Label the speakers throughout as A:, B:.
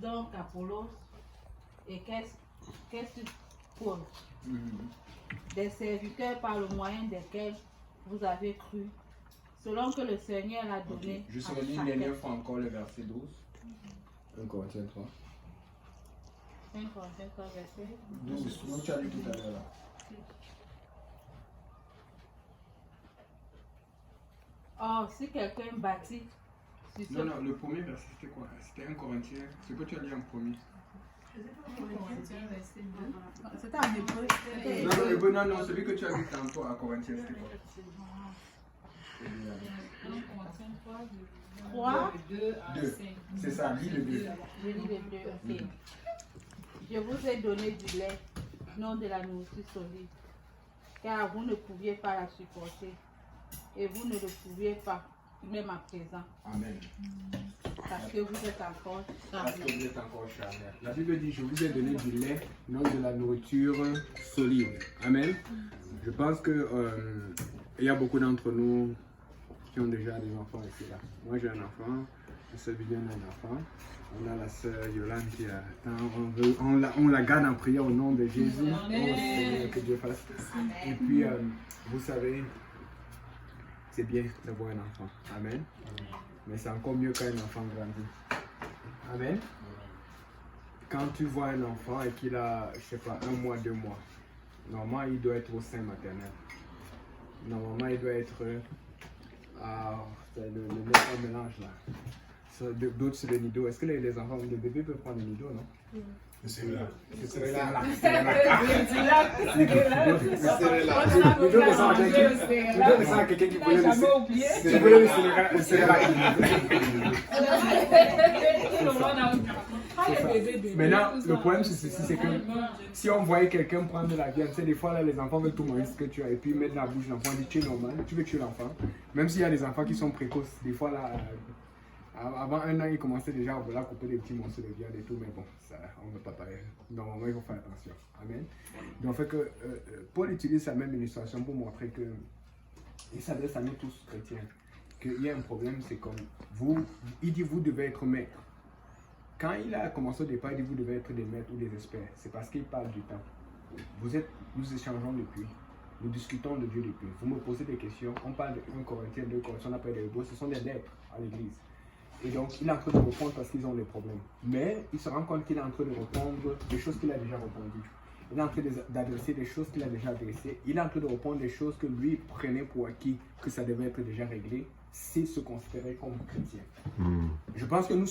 A: donc Apollos et qu'est-ce Paul, des serviteurs par le moyen desquels vous avez cru, selon que le Seigneur l'a donné.
B: Je relis une dernière fois encore le verset 12. 1 Corinthiens 3.
A: 5 Corinthiens 3, verset
B: 12. Où tu as lu tout à l'heure là.
A: Oh, si quelqu'un bâtit sur ce...
C: Non, le premier verset c'était quoi? C'était 1 Corinthiens. Ce que tu as lu en premier.
A: C'était en hébreu.
C: Non, celui que tu as lu tantôt à Corinthiens, c'était quoi?
A: 3,
B: 2. C'est ça, lis le 2.
A: je lis le 2, ok. Je vous ai donné du lait, non de la nourriture solide, car vous ne pouviez pas la supporter, et vous ne le pouviez pas, même à présent,
B: Amen.
A: parce que vous êtes encore
B: Parce que
A: charnel.
B: vous êtes encore charnel. La Bible dit, je vous ai donné du lait, non de la nourriture solide. Amen. Je pense que il y a beaucoup d'entre nous qui ont déjà des enfants ici là. Moi j'ai un enfant, la sœur Viviane a un enfant. On a la sœur Yolande qui attend. On la garde en prière au nom de Jésus. Oh Seigneur, que Dieu fasse. Et puis, vous savez, c'est bien d'avoir un enfant. Amen. Mais c'est encore mieux quand un enfant grandit. Amen. Quand tu vois un enfant et qu'il a, je sais pas, 1 mois, 2 mois, normalement il doit être au sein maternel. Normalement il doit être c'est le mélange là. D'autres sur le nido. Est-ce que les enfants, les bébés peuvent prendre le nido, non? C'est là. C'est là. Le nido descend à quelqu'un qui voulait le Maintenant, le problème c'est ceci, c'est que si on voyait quelqu'un prendre de la viande, tu sais, des fois là, les enfants veulent tout manger ce que tu as et puis mettre dans la bouche de l'enfant, on dit tu es normal, tu veux tuer l'enfant. Même s'il y a des enfants qui sont précoces, des fois là, avant 1 an, ils commençaient déjà à vouloir couper des petits morceaux de viande et tout, mais bon, ça, on ne veut pas parler. Normalement, il faut faire attention. Amen. Donc, fait que Paul utilise la même illustration pour montrer que, il s'adresse à nous tous chrétiens, qu'il y a un problème, c'est comme vous, il dit vous devez être maîtres. Quand il a commencé au départ, il dit vous devez être des maîtres ou des experts. C'est parce qu'il parle du temps. Nous échangeons depuis. Nous discutons de Dieu depuis. Vous me posez des questions. On parle de 1 Corinthiens, 2 Corinthiens, on appelle des hébreux. Ce sont des lettres à l'église. Et donc, il est en train de répondre parce qu'ils ont des problèmes. Mais il se rend compte qu'il est en train de répondre des choses qu'il a déjà répondues. Il est en train d'adresser des choses qu'il a déjà adressées. Il est en train de répondre des choses que lui prenait pour acquis, que ça devait être déjà réglé. C'est se considérer comme chrétien. Je pense que nous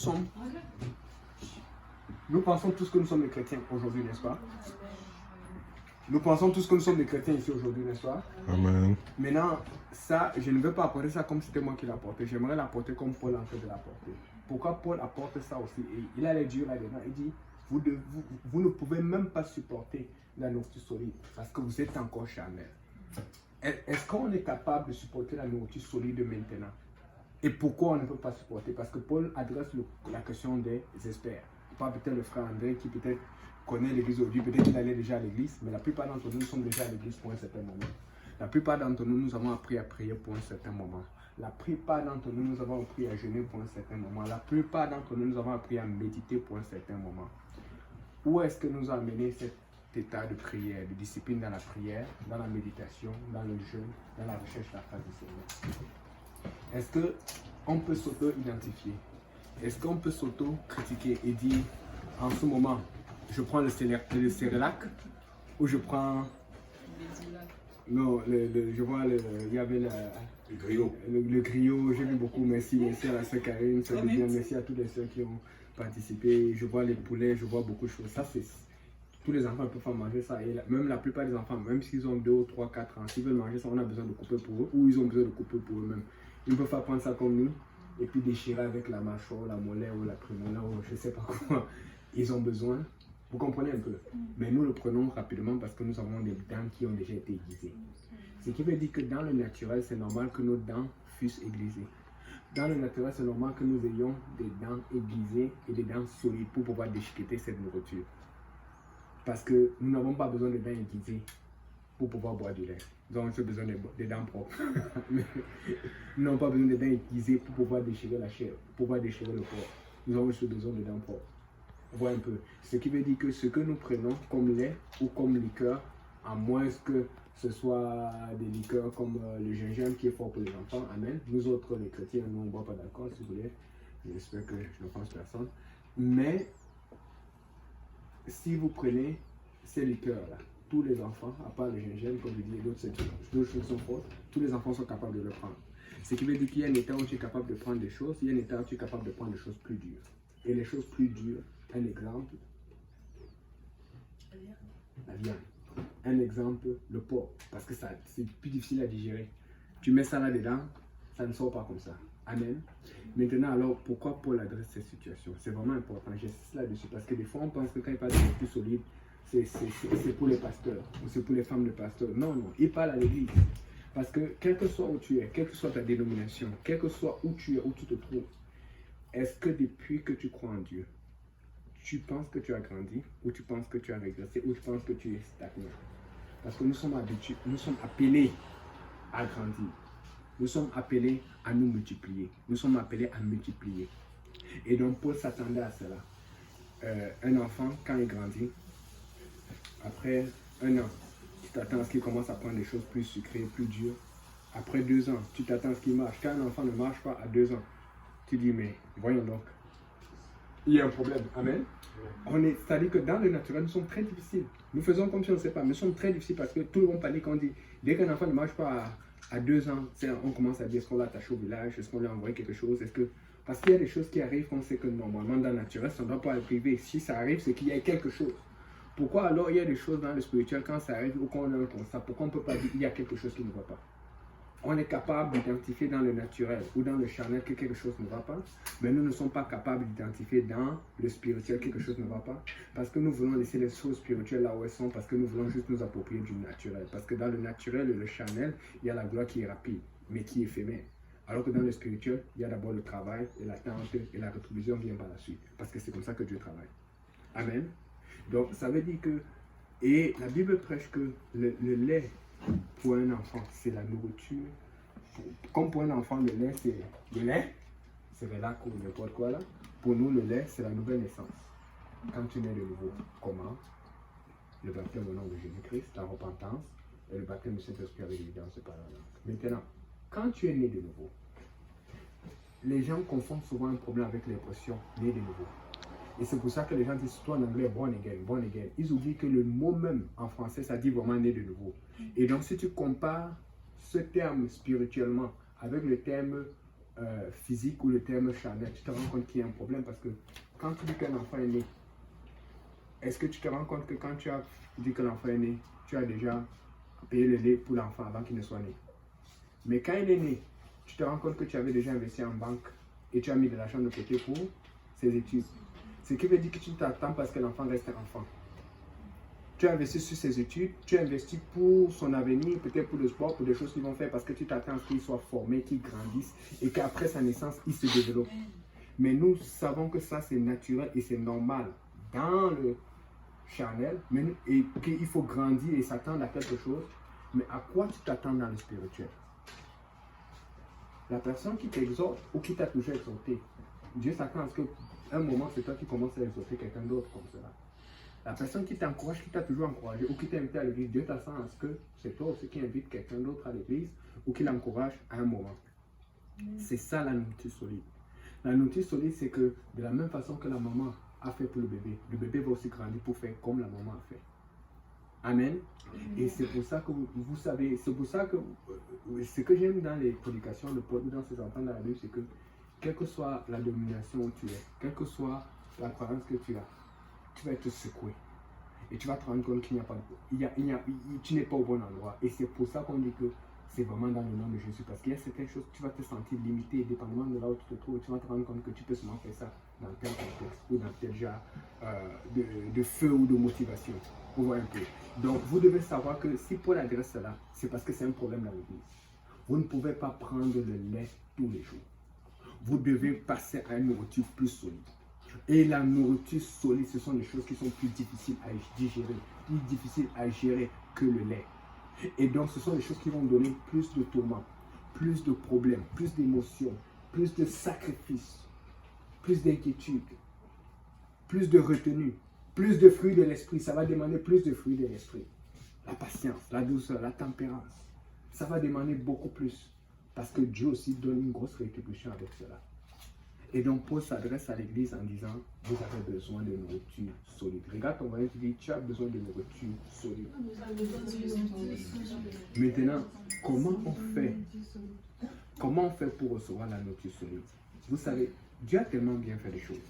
B: pensons tous que nous sommes des chrétiens aujourd'hui, n'est-ce pas? Nous pensons tous que nous sommes des chrétiens ici aujourd'hui, n'est-ce pas?
D: Amen.
B: Maintenant, ça, je ne veux pas apporter ça comme c'était moi qui l'apportais. J'aimerais l'apporter comme Paul est en train de l'apporter. Pourquoi Paul apporte ça aussi? Et il a les dieux là-dedans. Il dit, vous ne pouvez même pas supporter la nourriture solide parce que vous êtes encore charnel. Est-ce qu'on est capable de supporter la nourriture solide maintenant? Et pourquoi on ne peut pas supporter? Parce que Paul adresse la question des experts. Pas peut-être le frère André qui peut-être connaît l'église aujourd'hui, peut-être qu'il allait déjà à l'église, mais la plupart d'entre nous sommes déjà à l'église pour un certain moment. La plupart d'entre nous, nous avons appris à prier pour un certain moment. La plupart d'entre nous, nous avons appris à jeûner pour un certain moment. La plupart d'entre nous, nous avons appris à méditer pour un certain moment. Où est-ce que nous a amené cet état de prière, de discipline dans la prière, dans la méditation, dans le jeûne, dans la recherche de la face du Seigneur? Est-ce qu'on peut s'auto-identifier? Est-ce qu'on peut s'auto-critiquer et dire, en ce moment, je prends le Cérélac ou je prends... Non, je vois, il y avait le griot. Le griot, j'ai vu beaucoup, merci à la sœur Karine, sœur Viviane, merci à tous les sœurs qui ont participé. Je vois les poulets, je vois beaucoup de choses. Ça, c'est... Tous les enfants peuvent manger ça. Et même la plupart des enfants, même s'ils ont 2, 3, 4 ans, s'ils veulent manger ça, on a besoin de couper pour eux ou ils ont besoin de couper pour eux-mêmes. Ils ne peuvent pas prendre ça comme nous et puis déchirer avec la mâchoire, la molaire ou la prémolaire ou je ne sais pas quoi. Ils ont besoin. Vous comprenez un peu? Mais nous le prenons rapidement parce que nous avons des dents qui ont déjà été aiguisées. Ce qui veut dire que dans le naturel, c'est normal que nos dents fussent aiguisées. Dans le naturel, c'est normal que nous ayons des dents aiguisées et des dents solides pour pouvoir déchiqueter cette nourriture. Parce que nous n'avons pas besoin de dents aiguisées pour pouvoir boire du lait. Nous avons juste besoin des dents propres. Nous n'avons pas besoin de dents aiguisées pour pouvoir déchirer la chair, pour pouvoir déchirer le corps. Nous avons juste besoin de dents propres. Voilà un peu. Ce qui veut dire que ce que nous prenons comme lait ou comme liqueur, à moins que ce soit des liqueurs comme le gingembre qui est fort pour les enfants, amen. Nous autres, les chrétiens, nous, on ne boit pas d'alcool, si vous voulez. J'espère que je ne pense personne. Mais, si vous prenez ces liqueurs-là, tous les enfants, à part le gingembre, comme je dis, d'autres choses sont fausses, tous les enfants sont capables de le prendre. Ce qui veut dire qu'il y a un état où tu es capable de prendre des choses, il y a un état où tu es capable de prendre des choses plus dures. Et les choses plus dures, un exemple, la viande. Un exemple, le porc, parce que c'est plus difficile à digérer. Tu mets ça là-dedans, ça ne sort pas comme ça. Amen. Maintenant, alors, pourquoi Paul adresse cette situation? C'est vraiment important, j'insiste là-dessus, parce que des fois, on pense que quand il parle de plus solide, c'est pour les pasteurs, ou c'est pour les femmes de pasteurs. Non, non, il parle à l'église. Parce que, quel que soit où tu es, quelle que soit ta dénomination, quel que soit où tu es, où tu te trouves, est-ce que depuis que tu crois en Dieu, tu penses que tu as grandi, ou tu penses que tu as régressé, ou tu penses que tu es stagné? Parce que nous sommes habitués, nous sommes appelés à grandir. Nous sommes appelés à nous multiplier. Nous sommes appelés à multiplier. Et donc Paul s'attendait à cela. Un enfant, quand il grandit, après 1 an, tu t'attends à ce qu'il commence à prendre des choses plus sucrées, plus dures. Après 2 ans, tu t'attends à ce qu'il marche. Quand un enfant ne marche pas à 2 ans, tu dis, mais voyons donc, il y a un problème. Amen. C'est-à-dire que dans le naturel, nous sommes très difficiles. Nous faisons comme si on ne sait pas, mais nous sommes très difficiles parce que tout le monde panique quand on dit, dès qu'un enfant ne marche pas à 2 ans, on commence à dire, est-ce qu'on l'a attaché au village, est-ce qu'on lui a envoyé quelque chose, parce qu'il y a des choses qui arrivent qu'on sait que normalement dans le naturel, ça ne doit pas arriver. Si ça arrive, c'est qu'il y a quelque chose. Pourquoi alors il y a des choses dans le spirituel quand ça arrive ou quand on a un constat, pourquoi on ne peut pas dire qu'il y a quelque chose qui ne va pas? On est capable d'identifier dans le naturel ou dans le charnel que quelque chose ne va pas, mais nous ne sommes pas capables d'identifier dans le spirituel que quelque chose ne va pas, parce que nous voulons laisser les choses spirituelles là où elles sont, parce que nous voulons juste nous approprier du naturel. Parce que dans le naturel et le charnel, il y a la gloire qui est rapide, mais qui est éphémère. Alors que dans le spirituel, il y a d'abord le travail et l'attente et la rétribution vient par la suite, parce que c'est comme ça que Dieu travaille. Amen. Donc ça veut dire que, et la Bible prêche que le lait, pour un enfant, c'est la nourriture. Comme pour un enfant, le lait, c'est relax ou n'importe quoi là. Pour nous, le lait, c'est la nouvelle naissance. Quand tu nais de nouveau, comment? Le baptême au nom de Jésus-Christ, la repentance, et le baptême du Saint-Esprit avec l'évidence par la langue. Maintenant, quand tu es né de nouveau, les gens confondent souvent un problème avec l'expression né de nouveau. Et c'est pour ça que les gens disent surtout en anglais born again, born again. Ils oublient que le mot même en français, ça dit vraiment né de nouveau. Et donc si tu compares ce terme spirituellement avec le terme physique ou le terme charnel, tu te rends compte qu'il y a un problème parce que quand tu dis qu'un enfant est né, est-ce que tu te rends compte que quand tu as dit que l'enfant est né, tu as déjà payé le lait pour l'enfant avant qu'il ne soit né? Mais quand il est né, tu te rends compte que tu avais déjà investi en banque et tu as mis de l'argent de côté pour ses études. Ce qui veut dire que tu t'attends parce que l'enfant reste un enfant. Tu as investi sur ses études, tu as investi pour son avenir, peut-être pour le sport, pour des choses qu'ils vont faire parce que tu t'attends à ce qu'il soit formé, qu'il grandisse et qu'après sa naissance, il se développe. Mais nous savons que ça c'est naturel et c'est normal dans le charnel et qu'il faut grandir et s'attendre à quelque chose. Mais à quoi tu t'attends dans le spirituel? La personne qui t'exhorte ou qui t'a toujours exhorté, Dieu s'attend à ce que un moment, c'est toi qui commences à exhorter quelqu'un d'autre comme cela. La personne qui t'encourage, qui t'a toujours encouragé ou qui t'a invité à l'église, Dieu t'attend à ce que c'est toi aussi qui invite quelqu'un d'autre à l'église ou qui l'encourage à un moment. C'est ça la nourriture solide. La nourriture solide, c'est que de la même façon que la maman a fait pour le bébé va aussi grandir pour faire comme la maman a fait. Amen. Et c'est pour ça que vous savez, c'est pour ça que ce que j'aime dans les prédications de Paul ou dans ses enfants dans la Bible, c'est que quelle que soit la domination où tu es, quelle que soit la croyance que tu as, tu vas être secoué. Et tu vas te rendre compte qu'il n'y a pas de... tu n'es pas au bon endroit. Et c'est pour ça qu'on dit que c'est vraiment dans le nom de Jésus. Parce qu'il y a certaines choses, tu vas te sentir limité, dépendamment de là où tu te trouves. Tu vas te rendre compte que tu peux seulement faire ça dans tel contexte ou dans tel genre de feu ou de motivation. Vous voyez un peu. Donc, vous devez savoir que si Paul adresse cela, c'est parce que c'est un problème dans l'église. Vous ne pouvez pas prendre le lait tous les jours. Vous devez passer à une nourriture plus solide. Et la nourriture solide, ce sont des choses qui sont plus difficiles à digérer, plus difficiles à gérer que le lait. Et donc, ce sont des choses qui vont donner plus de tourments, plus de problèmes, plus d'émotions, plus de sacrifices, plus d'inquiétudes, plus de retenue, plus de fruits de l'esprit. Ça va demander plus de fruits de l'esprit. La patience, la douceur, la tempérance. Ça va demander beaucoup plus. Parce que Dieu aussi donne une grosse rétribution avec cela. Et donc Paul s'adresse à l'église en disant, vous avez besoin de nourriture solide. Regarde ton voisin, tu dis, tu as besoin de nourriture solide. Maintenant, comment on fait? Comment on fait pour recevoir la nourriture solide? Vous savez, Dieu a tellement bien fait les choses.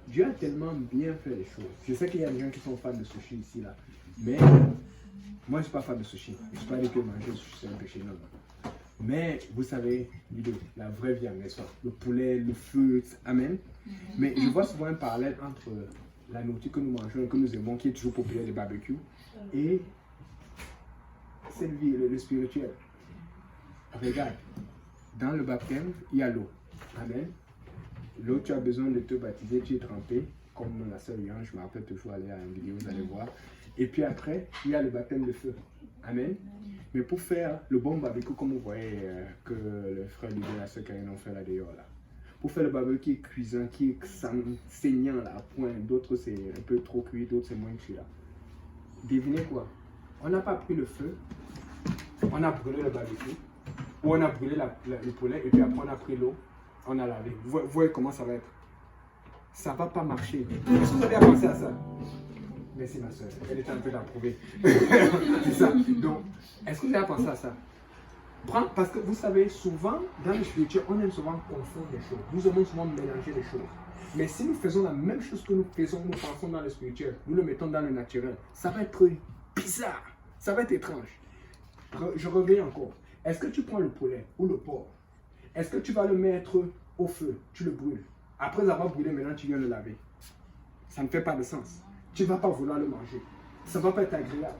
B: Dieu a tellement bien fait les choses. Je sais qu'il y a des gens qui sont fans de sushi ici, là. Mais moi, je ne suis pas fan de sushi. Je ne suis pas dit que manger sushi, c'est un péché, non. Mais vous savez, la vraie viande, n'est-ce pas? Le poulet, le feu, amen. Mais je vois souvent un parallèle entre la nourriture que nous mangeons et que nous aimons, qui est toujours populaire, les barbecues, et cette vie, le spirituel. Regarde, dans le baptême, il y a l'eau. Amen. L'eau, tu as besoin de te baptiser, tu es trempé, comme la sœur Yann, je me rappelle toujours aller à une vidéo, vous allez voir. Et puis après, il y a le baptême de feu. Amen. Mais pour faire le bon barbecue, comme vous voyez que le frère Didier et la sœur Karine ont fait là dehors, là. Pour faire le barbecue qui est cuisant, qui est saignant là, à point, d'autres c'est un peu trop cuit, d'autres c'est moins cuit là. Devinez quoi? On n'a pas pris le feu, on a brûlé le barbecue, ou on a brûlé le poulet, et puis après on a pris l'eau, on a lavé. Vous voyez comment ça va être? Ça ne va pas marcher. Est-ce que vous avez pensé à ça? Merci ma soeur, elle était un peu d'approuver. C'est ça. Donc, est-ce que vous avez pensé à ça? Parce que vous savez, souvent, dans le spirituel, on aime souvent confondre les choses. Nous aimons souvent mélanger les choses. Mais si nous faisons la même chose que nous faisons, nous pensons dans le spirituel, nous le mettons dans le naturel, ça va être bizarre. Ça va être étrange. Je reviens encore. Est-ce que tu prends le poulet ou le porc? Est-ce que tu vas le mettre au feu? Tu le brûles. Après avoir brûlé, maintenant tu viens le laver. Ça ne fait pas de sens. Tu ne vas pas vouloir le manger. Ça ne va pas être agréable.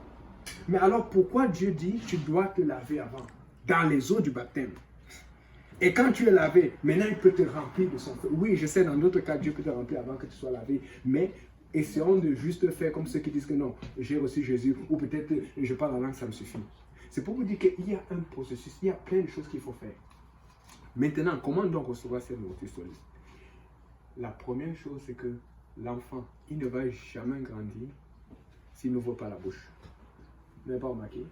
B: Mais alors pourquoi Dieu dit tu dois te laver avant? Dans les eaux du baptême. Et quand tu es lavé, maintenant il peut te remplir de son feu. Oui, je sais, dans d'autres cas, Dieu peut te remplir avant que tu sois lavé. Mais essayons de juste faire comme ceux qui disent que non, j'ai reçu Jésus, ou peut-être je parle en langue, ça me suffit. C'est pour vous dire qu'il y a un processus, il y a plein de choses qu'il faut faire. Maintenant, comment donc recevoir cette nourriture solide? La première chose, c'est que l'enfant, il ne va jamais grandir s'il n'ouvre pas la bouche. Vous n'avez pas remarqué?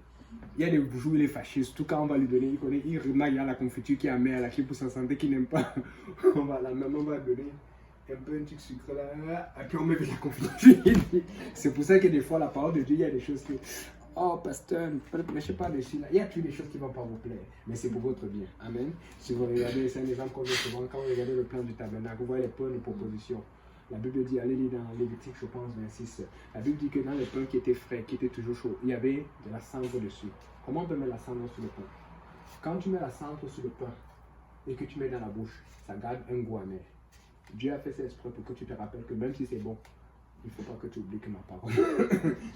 B: Il y a des jours où il est fâché, surtout quand on va lui donner, il remarque, il y a la confiture qui est amère, là, qui est pour sa santé, qui n'aime pas. La maman va donner un peu un truc sucre là, et puis on met de la confiture. C'est pour ça que des fois, la parole de Dieu, il y a des choses que, oh pasteur, ne prêchez pas dessus là. Il y a toutes des choses qui ne vont pas vous plaire, mais c'est pour votre bien. Amen. Si vous regardez, c'est un exemple qu'on veut souvent, quand vous regardez le plan du tabernacle, vous voyez les points de proposition. La Bible dit, allez lire dans Lévitique, je pense, 26. La Bible dit que dans les pains qui étaient frais, qui étaient toujours chauds, il y avait de la cendre dessus. Comment on peut mettre la cendre sur le pain? Quand tu mets la cendre sur le pain et que tu mets dans la bouche, ça garde un goût amer. Dieu a fait ça exprès pour que tu te rappelles que même si c'est bon, il ne faut pas que tu oublies que ma parole,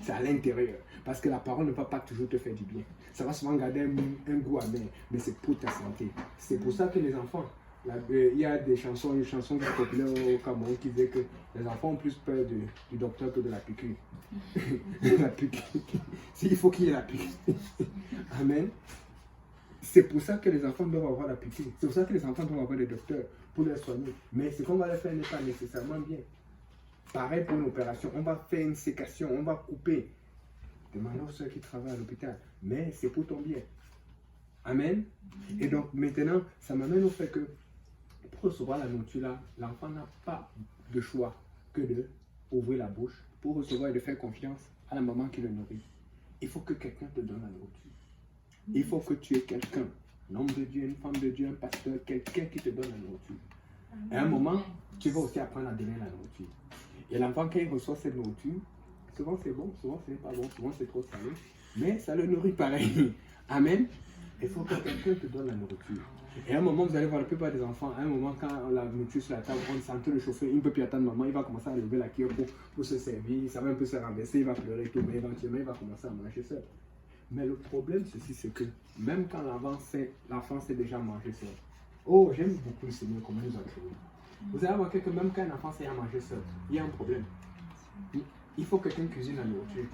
B: c'est à l'intérieur. Parce que la parole ne va pas toujours te faire du bien. Ça va souvent garder un goût amer, mais c'est pour ta santé. C'est pour ça que les enfants, il y a des chansons, une chanson qui est populaire au Cameroun qui dit que les enfants ont plus peur du docteur que de la piqûre. La piqûre. Il faut qu'il y ait la piqûre. Amen. C'est pour ça que les enfants doivent avoir la piqûre. C'est pour ça que les enfants doivent avoir des docteurs pour les soigner. Mais ce qu'on va leur faire n'est pas nécessairement bien. Pareil pour une opération. On va faire une sécation, on va couper. Demandez aux ceux qui travaillent à l'hôpital. Mais c'est pour ton bien. Amen. Et donc maintenant, ça m'amène au fait que pour recevoir la nourriture là, l'enfant n'a pas de choix que de ouvrir la bouche pour recevoir et de faire confiance à la maman qui le nourrit. Il faut que quelqu'un te donne la nourriture. Il faut que tu aies quelqu'un, un homme de Dieu, une femme de Dieu, un pasteur, quelqu'un qui te donne la nourriture. À un moment, tu vas aussi apprendre à donner la nourriture. Et l'enfant, quand il reçoit cette nourriture, souvent c'est bon, souvent c'est pas bon, souvent c'est trop salé, mais ça le nourrit pareil. Amen. Il faut que quelqu'un te donne la nourriture. Et à un moment, vous allez voir la plupart des enfants, à un moment, quand on la nourriture sur la table, on sent le chauffer, il ne peut plus attendre maman, il va commencer à lever la cuillère pour se servir, ça va un peu se renverser, il va pleurer tout, mais éventuellement, il va commencer à manger seul. Mais le problème, ceci, c'est que même quand l'enfant sait déjà manger seul, oh, j'aime beaucoup le Seigneur, comment il nous a créé. Vous allez remarquer que même quand un enfant sait à manger seul, il y a un problème. Il faut que quelqu'un cuisine la nourriture.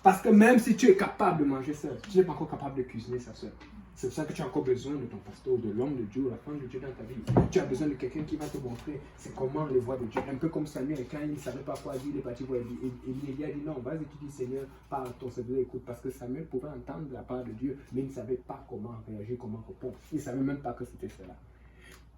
B: Parce que même si tu es capable de manger seul, tu n'es pas encore capable de cuisiner ça seul. C'est pour ça que tu as encore besoin de ton pasteur, de l'homme de Dieu, la femme de Dieu dans ta vie. Tu as besoin de quelqu'un qui va te montrer c'est comment les voies de Dieu. Un peu comme Samuel, quand il ne savait pas quoi dire, il est parti voir Élie. Élie a dit non, vas-y, tu dis Seigneur, parle à ton serviteur, écoute. Parce que Samuel pouvait entendre la part de Dieu, mais il ne savait pas comment réagir, comment répondre. Il ne savait même pas que c'était cela.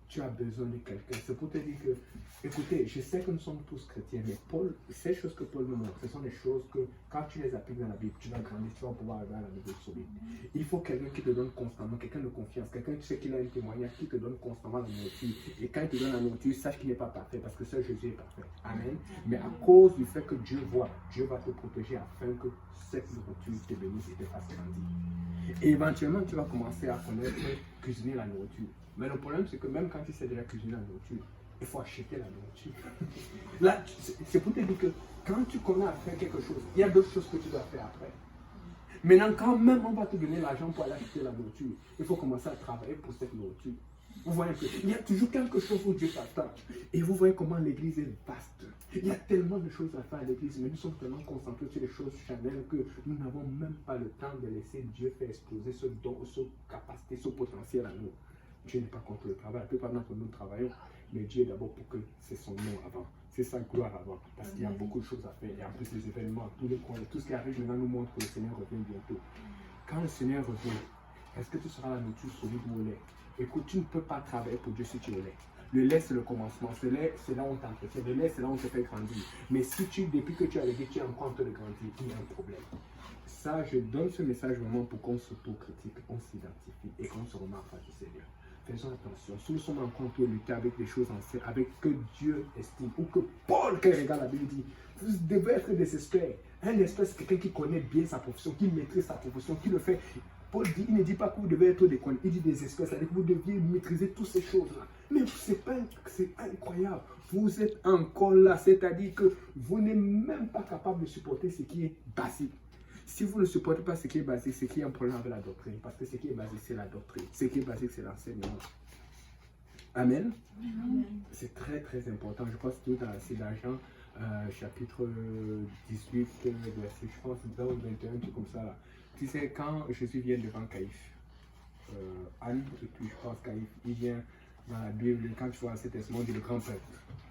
B: Tu as besoin de quelqu'un. C'est pour te dire que, écoutez, je sais que nous sommes tous chrétiens, mais Paul, ces choses que Paul nous montre, ce sont des choses que quand tu les appliques dans la Bible, tu vas grandir, tu vas pouvoir arriver à la niveau solide. Il faut quelqu'un qui te donne constamment, quelqu'un de confiance, quelqu'un tu sais qu'il a un témoignage, qui te donne constamment la nourriture. Et quand il te donne la nourriture, sache qu'il n'est pas parfait, parce que seul Jésus est parfait. Amen. Mais à cause du fait que Dieu voit, Dieu va te protéger afin que cette nourriture te bénisse et te fasse grandir. Et éventuellement, tu vas commencer à connaître, cuisiner la nourriture. Mais le problème, c'est que même quand tu sais déjà cuisiner la nourriture, il faut acheter la nourriture. Là, c'est pour te dire que quand tu connais à faire quelque chose, il y a d'autres choses que tu dois faire après. Maintenant, quand même on va te donner l'argent pour aller acheter la nourriture, il faut commencer à travailler pour cette nourriture. Vous voyez qu'il y a toujours quelque chose où Dieu t'attend. Et vous voyez comment l'église est vaste. Il y a tellement de choses à faire à l'église, mais nous sommes tellement concentrés sur les choses charnelles que nous n'avons même pas le temps de laisser Dieu faire exploser ce don, cette capacité, ce potentiel à nous. Dieu n'est pas contre le travail. La plupart d'entre nous travaillons, mais Dieu est d'abord pour que c'est son nom avant. C'est sa gloire avant. Parce qu'il y a beaucoup de choses à faire. Et en plus, les événements, tous les coins, tout ce qui arrive maintenant nous montre que le Seigneur revient bientôt. Quand le Seigneur revient, est-ce que tu seras la nourriture solide ou au lait? Écoute, tu ne peux pas travailler pour Dieu si tu es au lait. Le lait, c'est le commencement. Le lait, c'est là où on t'entretient. Le lait, c'est là où on te fait grandir. Mais si depuis que tu as le lait, tu es encore en train de grandir, il y a un problème. Ça, je donne ce message vraiment pour qu'on s'auto-critique, on s'identifie et qu'on se remarque face du Seigneur. Faisons attention. Si nous sommes encore pour lutter avec des choses anciennes, avec que Dieu estime, ou que Paul, quand il regarde la Bible, dit, vous devez être des experts. Un expert, c'est quelqu'un qui connaît bien sa profession, qui maîtrise sa profession, qui le fait. Paul dit, il ne dit pas que vous devez être des connaisseurs, il dit des experts, c'est-à-dire que vous deviez maîtriser toutes ces choses-là. Mais c'est incroyable. Vous êtes encore là, c'est-à-dire que vous n'êtes même pas capable de supporter ce qui est basique. Si vous ne supportez pas ce qui est basique, c'est qu'il y a un problème avec la doctrine. Parce que ce qui est basique, c'est la doctrine. Ce qui est basique, c'est l'enseignement. Amen. C'est très très important. Je pense que c'est dans Jean, chapitre 18, verset, je pense, 21, tout comme ça. Là. Tu sais, quand Jésus vient devant Caïphe, Anne, et puis je pense Caïphe, il vient dans la Bible, quand tu vois cet espoir, on dit le grand prêtre,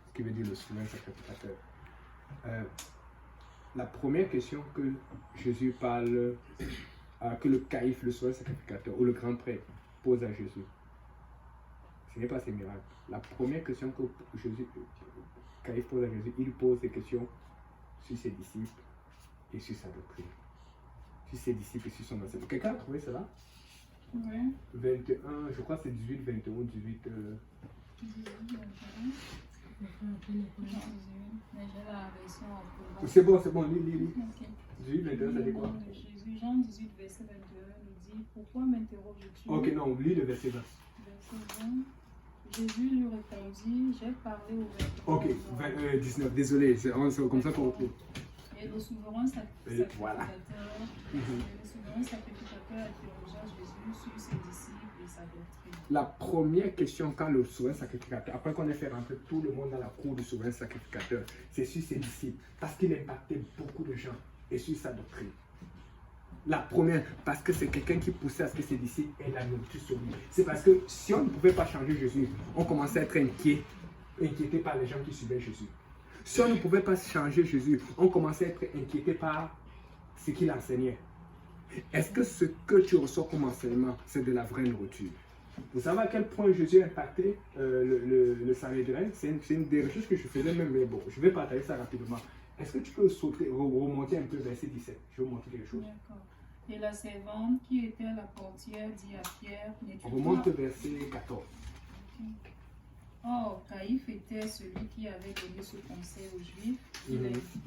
B: ce qui veut dire le souverain sacrificateur. La première question que Jésus parle, que le Caïphe, le souverain sacrificateur, ou le grand prêtre pose à Jésus, ce n'est pas ces miracles. La première question que Caïphe pose à Jésus, il pose des questions sur ses disciples et sur sa doctrine. Sur ses disciples et sur son enseignement. Quelqu'un a trouvé cela?
D: Oui.
B: 21, je crois que c'est 18, 21, 18.
D: 18, mais j'ai la version en
B: C'est bon, lis.
D: Okay.
B: 18, 21, ça dit quoi?
D: Jésus, Jean 18, verset 21, nous dit, pourquoi m'interroges-tu?
B: Ok, non, lis le verset 20.
D: Verset 20. Jésus lui répondit, j'ai parlé au
B: Ok, 19, désolé, c'est comme ça qu'on retrouve.
D: Et le souverain sacrificateur,
B: Voilà.
D: le souverain sacrificateur interrogea Jésus sur ses disciples et sa doctrine.
B: La première question quand le souverain sacrificateur, après qu'on ait fait rentrer tout le monde dans la cour du souverain sacrificateur, c'est sur ses disciples, parce qu'il impactait beaucoup de gens, et sur sa doctrine. La première, parce que c'est quelqu'un qui poussait à ce que ses disciples aient la nourriture solide. C'est parce que si on ne pouvait pas changer Jésus, on commençait à être inquiété par les gens qui suivaient Jésus. Si on ne pouvait pas changer Jésus, on commençait à être inquiété par ce qu'il enseignait. Est-ce que ce que tu reçois comme enseignement, c'est de la vraie nourriture? Vous savez à quel point Jésus a impacté le Sanhédrin? C'est une des recherches que je faisais même, mais bon, je vais partager ça rapidement. Est-ce que tu peux remonter un peu verset 17? Je vais vous montrer quelque chose.
D: D'accord. Et la servante qui était à la portière dit à Pierre, n'es-tu pas...
B: Remonte verset 14.
D: Okay. Or, Caïphe était celui qui avait donné ce conseil aux Juifs,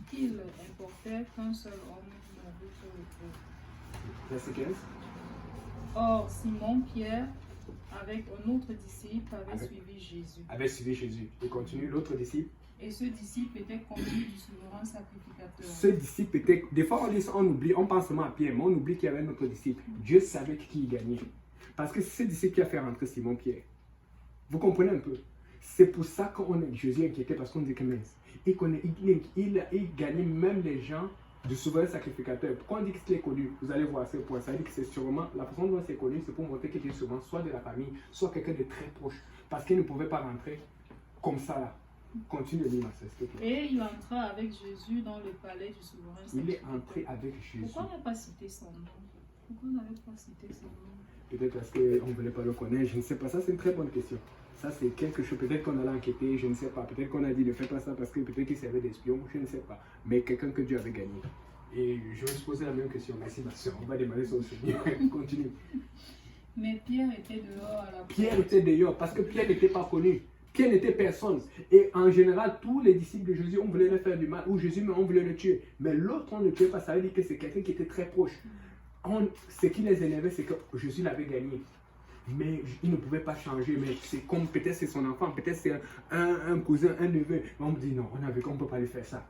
D: qu'il importait qu'un seul homme mourût sur le trône.
B: Verset 15.
D: Or, Simon-Pierre, avec un autre disciple, avait suivi Jésus.
B: Avait suivi Jésus. Et continue, l'autre disciple.
D: Et ce disciple était conduit du souverain sacrificateur.
B: Ce disciple était... Des fois, on oublie, on pense seulement à Pierre, mais on oublie qu'il y avait un autre disciple. Dieu savait qui gagnait. Parce que c'est ce disciple qui a fait rentrer Simon-Pierre. Vous comprenez un peu? C'est pour ça qu'on est Jésus inquiété, parce qu'on dit que mince, il gagnait même les gens du souverain sacrificateur. Pourquoi on dit qu'il est connu? Vous allez voir ce point. Ça veut dire que c'est sûrement, la façon dont c'est connu, c'est pour montrer qu'il était sûrement soit de la famille, soit quelqu'un de très proche. Parce qu'il ne pouvait pas rentrer comme ça là. Continue de lire, ma sœur, s'il te plaît.
D: Et il entra avec Jésus dans le palais du souverain
B: Il est
D: sacrificateur.
B: entré avec Jésus.
D: Pourquoi on n'a pas cité son nom? Pourquoi on n'avait pas cité son nom?
B: Peut-être parce qu'on ne voulait pas le connaître, je ne sais pas. Ça, c'est une très bonne question. Ça, c'est quelque chose. Peut-être qu'on allait enquêter, je ne sais pas. Peut-être qu'on a dit ne fais pas ça parce que peut-être qu'il servait d'espion, je ne sais pas. Mais quelqu'un que Dieu avait gagné. Et je vais se poser la même question. Merci, ma soeur. On va demander son Seigneur. Continue.
D: Mais Pierre était dehors à la porte.
B: Pierre était dehors parce que Pierre n'était pas connu. Pierre n'était personne. Et en général, tous les disciples de Jésus, on voulait leur faire du mal. Ou Jésus, mais on voulait le tuer. Mais l'autre, on ne le tuait pas. Ça veut dire que c'est quelqu'un qui était très proche. Ce qui les énervait, c'est que Jésus l'avait gagné. Mais il ne pouvait pas changer. Mais c'est comme peut-être c'est son enfant, peut-être c'est un cousin, un neveu. Mais on me dit non, on ne peut pas lui faire ça.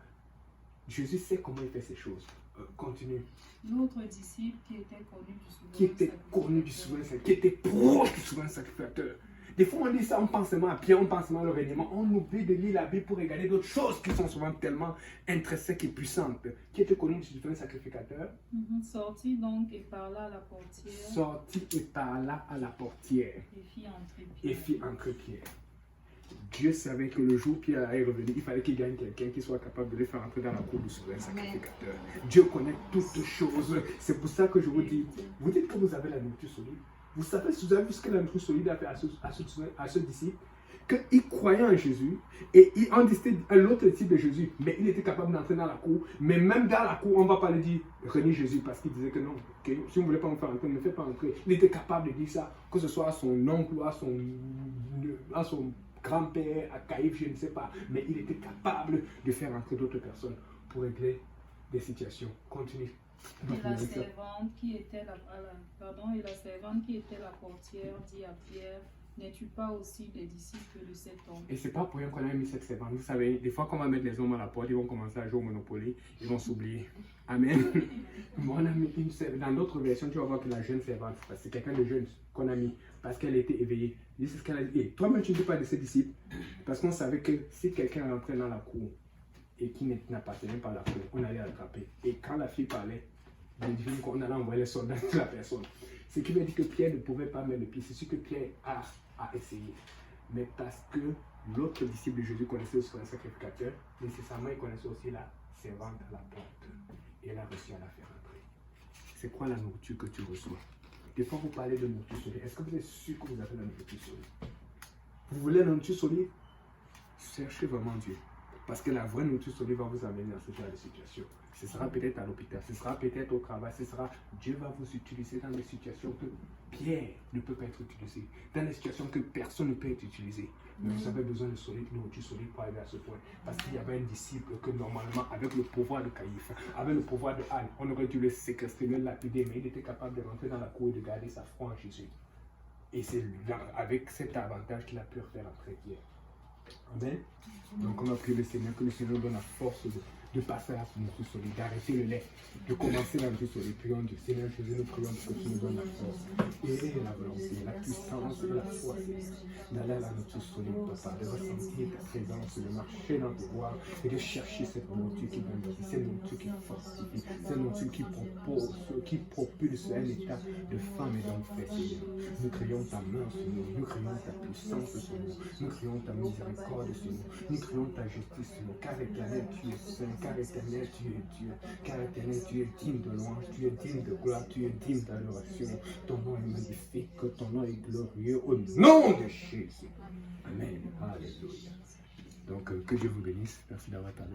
B: Jésus sait comment il fait ces choses. Continue.
D: L'autre disciple qui était connu du souverain
B: Qui était connu du souverain sacrificateur, qui était proche du souverain sacrificateur. Des fois, on dit ça, on pense seulement à Pierre, on pense seulement à le règlement. On oublie de lire la Bible pour regarder d'autres choses qui sont souvent tellement intrinsèques et puissantes. Qui était connu du souverain sacrificateur.
D: Sortit donc et parla à la portière.
B: Sortit et parla à la portière.
D: Et fit entrer
B: Et
D: Pierre.
B: fit entrer Pierre. Dieu savait que le jour où Pierre allait revenir, il fallait qu'il gagne quelqu'un qui soit capable de le faire entrer dans la cour du souverain sacrificateur. Dieu connaît toutes choses. C'est pour ça que je vous dis, vous dites que vous avez la nourriture solide. Vous savez, vous avez vu ce que la nourriture solide a fait à ce disciple, qu'il croyait en Jésus et il en disait à l'autre disciple de Jésus, mais il était capable d'entrer dans la cour. Mais même dans la cour, on ne va pas lui dire renie Jésus parce qu'il disait que non, okay, si vous ne voulez pas me faire entrer, ne me faites pas entrer. Il était capable de dire ça, que ce soit à son oncle ou à son grand-père, à Caïphe, je ne sais pas. Mais il était capable de faire entrer d'autres personnes pour régler des situations. Continue.
D: Et la servante qui était la portière dit à Pierre, n'es-tu pas aussi des disciples de cet homme?
B: Et c'est pas pour rien qu'on a mis cette servante. Vous savez, des fois qu'on va mettre les hommes à la porte, ils vont commencer à jouer au Monopoly, ils vont s'oublier. Amen. On a mis une servante. Dans d'autres versions, tu vas voir que la jeune servante, c'est quelqu'un de jeune qu'on a mis parce qu'elle était éveillée. C'est ce qu'elle a dit. Et toi-même, tu ne dis pas de ses disciples. Parce qu'on savait que si quelqu'un rentrait dans la cour et qui n'appartenait pas à la cour, on allait l'attraper. Et quand la fille parlait, on allait envoyer les soldats de la personne. Ce qui veut dire que Pierre ne pouvait pas mettre le pied. C'est ce que Pierre a essayé. Mais parce que l'autre disciple de Jésus connaissait le souverain sacrificateur, nécessairement il connaissait aussi la servante à la porte. Et elle a réussi à la faire entrer. C'est quoi la nourriture que tu reçois? Des fois vous parlez de nourriture solide. Est-ce que vous êtes sûr que vous avez la nourriture solide? Vous voulez la nourriture solide? Cherchez vraiment Dieu. Parce que la vraie nourriture solide va vous amener dans ce genre de situation. Ce sera peut-être à l'hôpital, ce sera peut-être au travail, Dieu va vous utiliser dans des situations que Pierre ne peut pas être utilisé, dans des situations que personne ne peut être utilisé. Mais vous avez besoin de nourriture solide pour arriver à ce point. Parce qu'il y avait un disciple que normalement, avec le pouvoir de Caïphe, avec le pouvoir de Anne, on aurait dû le séquestrer, le lapider, mais il était capable de rentrer dans la cour et de garder sa foi en Jésus. Et c'est avec cet avantage qu'il a pu faire entrer Pierre. Amen. Donc on va prier le Seigneur, que le Seigneur donne la force de passer à la nourriture solide, d'arrêter le lait, de commencer la nourriture solide. Prions Dieu. Seigneur Jésus, nous prions pour que tu nous donnes la force et la volonté, la puissance et la foi d'aller à la nourriture solide, Papa, de ressentir ta présence, de marcher dans tes voies et de chercher cette nourriture qui donne vie, cette nourriture qui fortifie, cette nourriture qui propose, qui propulse un état de faim et d'enfer, Seigneur. Nous crions ta main, Seigneur, nous crions ta puissance, Seigneur, nous crions ta miséricorde, Seigneur, nous crions ta justice, Seigneur, car éternel, tu es saint, car éternel, tu es Dieu, car éternel, tu es digne de louange, tu es digne de gloire, tu es digne d'adoration. Ton nom est magnifique, ton nom est glorieux, au nom de Jésus. Amen. Alléluia. Donc, que Dieu vous bénisse. Merci d'avoir parlé.